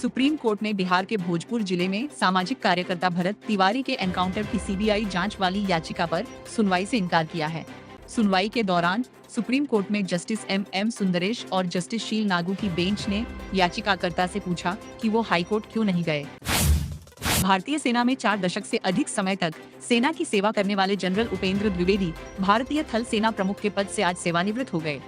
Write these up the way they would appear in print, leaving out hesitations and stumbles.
Supreme court ने बिहार के भोजपुर जिले में सामाजिक कार्यकर्ता भरत तिवारी के एनकाउंटर की सीबीआई जांच वाली याचिका पर सुनवाई से इनकार किया है। सुनवाई के दौरान सुप्रीम कोर्ट में जस्टिस एम सुंदरेश और जस्टिस शील नागू की बेंच ने याचिकाकर्ता से पूछा कि वो हाईकोर्ट क्यों नहीं गए। भारतीय सेना में 4 दशक से अधिक समय तक सेना की सेवा करने वाले जनरल उपेंद्र द्विवेदी भारतीय थल सेना प्रमुख के पद से आज सेवानिवृत्त हो गए।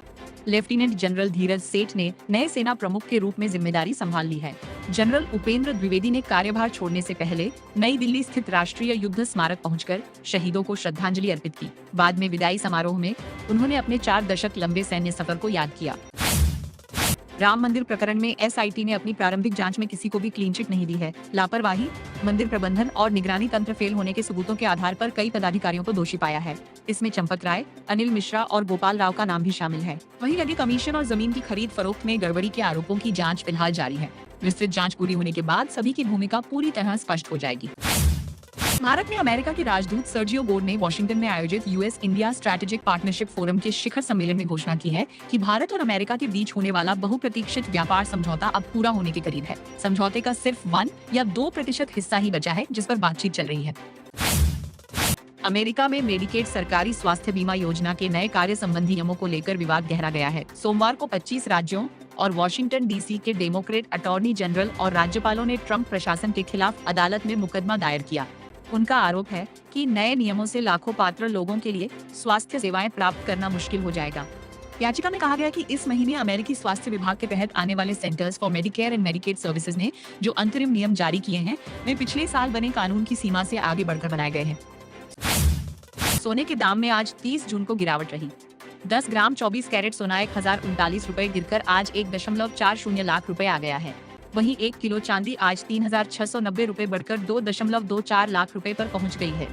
लेफ्टिनेंट जनरल धीरज सेठ ने नए सेना प्रमुख के रूप में जिम्मेदारी संभाल ली है। जनरल उपेंद्र द्विवेदी ने कार्यभार छोड़ने से पहले नई दिल्ली स्थित राष्ट्रीय युद्ध स्मारक पहुंचकर शहीदों को श्रद्धांजलि अर्पित की। बाद में विदाई समारोह में उन्होंने अपने 4 दशक लंबे सैन्य सफर को याद किया। राम मंदिर प्रकरण में एसआईटी ने अपनी प्रारंभिक जांच में किसी को भी क्लीन चिट नहीं दी है। लापरवाही, मंदिर प्रबंधन और निगरानी तंत्र फेल होने के सबूतों के आधार पर कई पदाधिकारियों को दोषी पाया है। इसमें चंपक राय, अनिल मिश्रा और गोपाल राव का नाम भी शामिल है। वहीं यदि कमीशन और जमीन की खरीद फरोख्त में गड़बड़ी के आरोपों की जांच फिलहाल जारी है। विस्तृत जांच पूरी होने के बाद सभी की भूमिका पूरी तरह स्पष्ट हो जाएगी। भारत में अमेरिका के राजदूत सर्जियो गोर ने वॉशिंगटन में आयोजित US India strategic partnership forum के शिखर सम्मेलन में घोषणा की है कि भारत और अमेरिका के बीच होने वाला बहुप्रतीक्षित व्यापार समझौता अब पूरा होने के करीब है। समझौते का सिर्फ 1 या 2% हिस्सा ही बचा है जिस पर बातचीत चल रही है। अमेरिका में मेडिकेड सरकारी स्वास्थ्य बीमा योजना के नए कार्य संबंधी नियमों को लेकर विवाद गहरा गया है। सोमवार को 25 राज्यों और वॉशिंगटन डीसी के डेमोक्रेट अटॉर्नी जनरल और राज्यपालों ने ट्रंप प्रशासन के खिलाफ अदालत में मुकदमा दायर किया। उनका आरोप है कि नए नियमों से लाखों पात्र लोगों के लिए स्वास्थ्य सेवाएं प्राप्त करना मुश्किल हो जाएगा। याचिका में कहा गया कि इस महीने अमेरिकी स्वास्थ्य विभाग के तहत आने वाले centres for Medicare and Medicaid services ने जो अंतरिम नियम जारी किए हैं वे पिछले साल बने कानून की सीमा से आगे बढ़कर बनाए गए हैं। सोने के दाम में आज 30 जून को गिरावट रही। 10 ग्राम 24 कैरेट सोना 1039 रुपए गिरकर आज 1.40 लाख रुपए आ गया है। वहीं 1 किलो चांदी आज 3690 रुपए बढ़कर 2.24 लाख रुपए पर पहुंच गई है।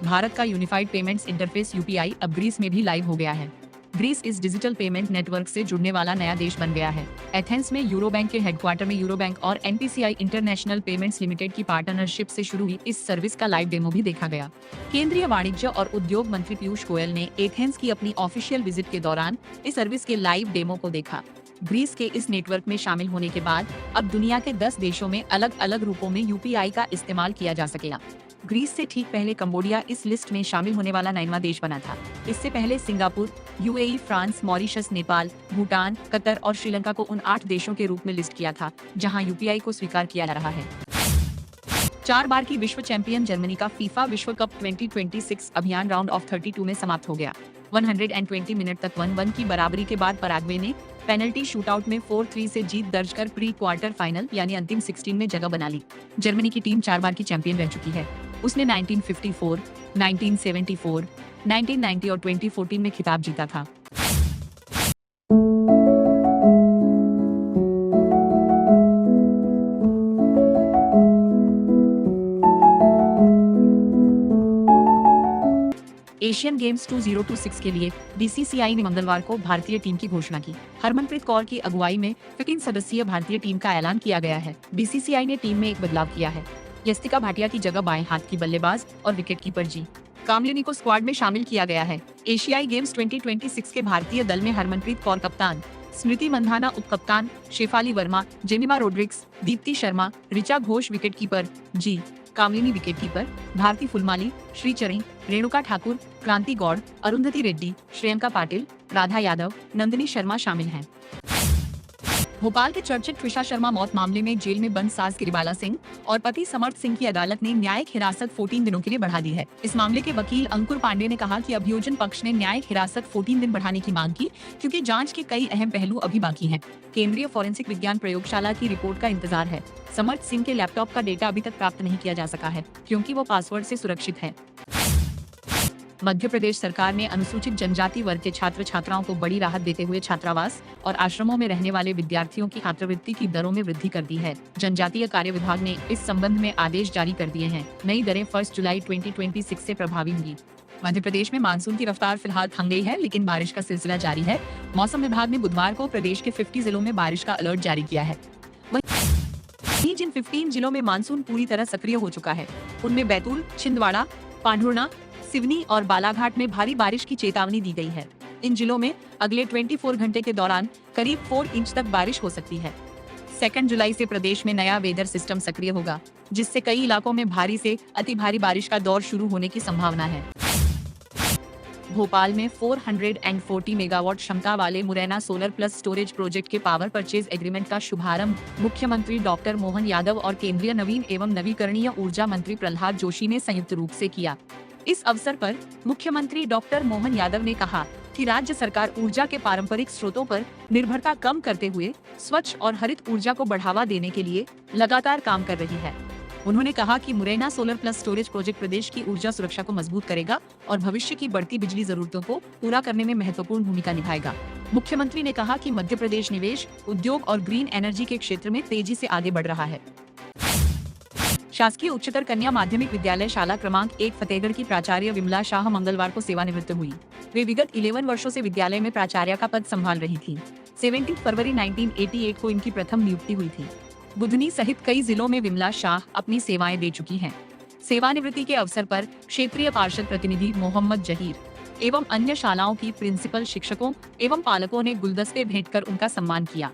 भारत का यूनिफाइड पेमेंट्स इंटरफेस यूपीआई अब ग्रीस में भी लाइव हो गया है। ग्रीस इस डिजिटल पेमेंट नेटवर्क से जुड़ने वाला नया देश बन गया है। एथेंस में यूरो बैंक के हेडक्वार्टर में यूरो बैंक और एनपीसीआई इंटरनेशनल पेमेंट्स लिमिटेड की पार्टनरशिप से शुरू हुई इस सर्विस का लाइव डेमो भी देखा गया। केंद्रीय वाणिज्य और उद्योग मंत्री पीयूष गोयल ने एथेंस की अपनी ऑफिशियल विजिट के दौरान इस सर्विस के लाइव डेमो को देखा। ग्रीस के इस नेटवर्क में शामिल होने के बाद अब दुनिया के 10 देशों में अलग अलग रूपों में यूपीआई का इस्तेमाल किया जा सकेगा। ग्रीस से ठीक पहले कंबोडिया इस लिस्ट में शामिल होने वाला 9वां देश बना था। इससे पहले Singapore, UAE, France, Mauritius, Nepal, Bhutan, Qatar और श्रीलंका को उन 8 देशों के रूप में लिस्ट किया था जहां यूपीआई को स्वीकार किया जा रहा है। 4 बार की विश्व चैंपियन जर्मनी का फीफा विश्व कप 2026 अभियान राउंड ऑफ 32 में समाप्त हो गया। 120 मिनट तक 1-1 की बराबरी के बाद पराग्वे ने पेनल्टी शूटआउट में 4-3 से जीत दर्ज कर प्री क्वार्टर फाइनल यानी अंतिम 16 में जगह बना ली। जर्मनी की टीम 4 बार की चैंपियन रह चुकी है। उसने 1954, 1974, 1990 और 2014 में खिताब जीता था। एशियन गेम्स 2026 के लिए बीसीसीआई ने मंगलवार को भारतीय टीम की घोषणा की। हरमनप्रीत कौर की अगुवाई में 15 सदस्यीय भारतीय टीम का ऐलान किया गया है। बीसीसीआई ने टीम में एक बदलाव किया है। यस्तिका भाटिया की जगह बाएं हाथ की बल्लेबाज और विकेटकीपर जी कामलिनी को स्क्वाड में शामिल किया गया है। एशियाई गेम्स 2026 के भारतीय दल में हरमनप्रीत कौर कप्तान, स्मृति मंधाना उप कप्तान, Shafali Verma, Jemimah Rodrigues, Deepti Sharma, Richa Ghosh wicketkeeper G Kamalini wicketkeeper, Bharti Phulmali, Shree Charan, Renuka Thakur, क्रांति गौड़, अरुंधति रेड्डी, श्रेयंका पाटिल, राधा यादव, नंदिनी शर्मा शामिल हैं। भोपाल के चर्चित ट्विशा शर्मा मौत मामले में जेल में बंद सास गिरिबाला सिंह और पति समर्थ सिंह की अदालत ने न्यायिक हिरासत 14 दिनों के लिए बढ़ा दी है। इस मामले के वकील अंकुर पांडे ने कहा कि अभियोजन पक्ष ने न्यायिक हिरासत 14 दिन बढ़ाने की मांग की क्योंकि जांच के कई अहम पहलू अभी बाकी हैं। केंद्रीय फॉरेंसिक विज्ञान प्रयोगशाला की रिपोर्ट का इंतजार है। समर्थ सिंह के लैपटॉप का डेटा अभी तक प्राप्त नहीं किया जा सका है क्योंकि वो पासवर्ड से सुरक्षित है। मध्य प्रदेश सरकार ने अनुसूचित जनजाति वर्ग के छात्र छात्राओं को बड़ी राहत देते हुए छात्रावास और आश्रमों में रहने वाले विद्यार्थियों की छात्रवृत्ति की दरों में वृद्धि कर दी है। जनजातीय कार्य विभाग ने इस संबंध में आदेश जारी कर दिए हैं। नई दरें 1 जुलाई 2026 से प्रभावी होंगी। मध्य प्रदेश में मानसून की रफ्तार फिलहाल थम गई है लेकिन बारिश का सिलसिला जारी है। मौसम विभाग ने बुधवार को प्रदेश के 50 जिलों में बारिश का अलर्ट जारी किया है। वहीं जिन 15 जिलों में मानसून पूरी तरह सक्रिय हो चुका है उनमें बैतूल, छिंदवाड़ा, पांढुर्णा, सिवनी और बालाघाट में भारी बारिश की चेतावनी दी गई है। इन जिलों में अगले 24 घंटे के दौरान करीब 4 इंच तक बारिश हो सकती है। 2 जुलाई से प्रदेश में नया वेदर सिस्टम सक्रिय होगा, जिससे कई इलाकों में भारी से अति भारी बारिश का दौर शुरू होने की संभावना है। भोपाल में 440 मेगावाट क्षमता वाले Morena solar plus storage project के पावर परचेज एग्रीमेंट का शुभारंभ मुख्यमंत्री डॉक्टर मोहन यादव और केंद्रीय नवीन एवं नवीकरणीय ऊर्जा मंत्री प्रहलाद जोशी ने संयुक्त रूप से किया। इस अवसर पर मुख्यमंत्री डॉक्टर मोहन यादव ने कहा कि राज्य सरकार ऊर्जा के पारंपरिक स्रोतों पर निर्भरता कम करते हुए स्वच्छ और हरित ऊर्जा को बढ़ावा देने के लिए लगातार काम कर रही है। उन्होंने कहा कि Morena solar plus storage project प्रदेश की ऊर्जा सुरक्षा को मजबूत करेगा और भविष्य की बढ़ती बिजली जरूरतों को पूरा करने में महत्वपूर्ण भूमिका निभाएगा। मुख्यमंत्री ने कहा कि मध्य प्रदेश निवेश, उद्योग और ग्रीन एनर्जी के क्षेत्र में तेजी से आगे बढ़ रहा है। शासकीय उच्चतर कन्या माध्यमिक विद्यालय शाला क्रमांक 1 फतेहगढ़ की प्राचार्य विमला शाह मंगलवार को सेवानिवृत्त हुई। वे विगत 11 वर्षों से विद्यालय में प्राचार्य का पद संभाल रही थी। 17 फरवरी 1988 को इनकी प्रथम नियुक्ति हुई थी। बुधनी सहित कई जिलों में विमला शाह अपनी सेवाएं दे चुकी हैं। सेवानिवृत्ति के अवसर पर क्षेत्रीय पार्षद प्रतिनिधि मोहम्मद जहीर एवं अन्य शालाओं की प्रिंसिपल, शिक्षकों एवं पालकों ने गुलदस्ते भेंटकर उनका सम्मान किया।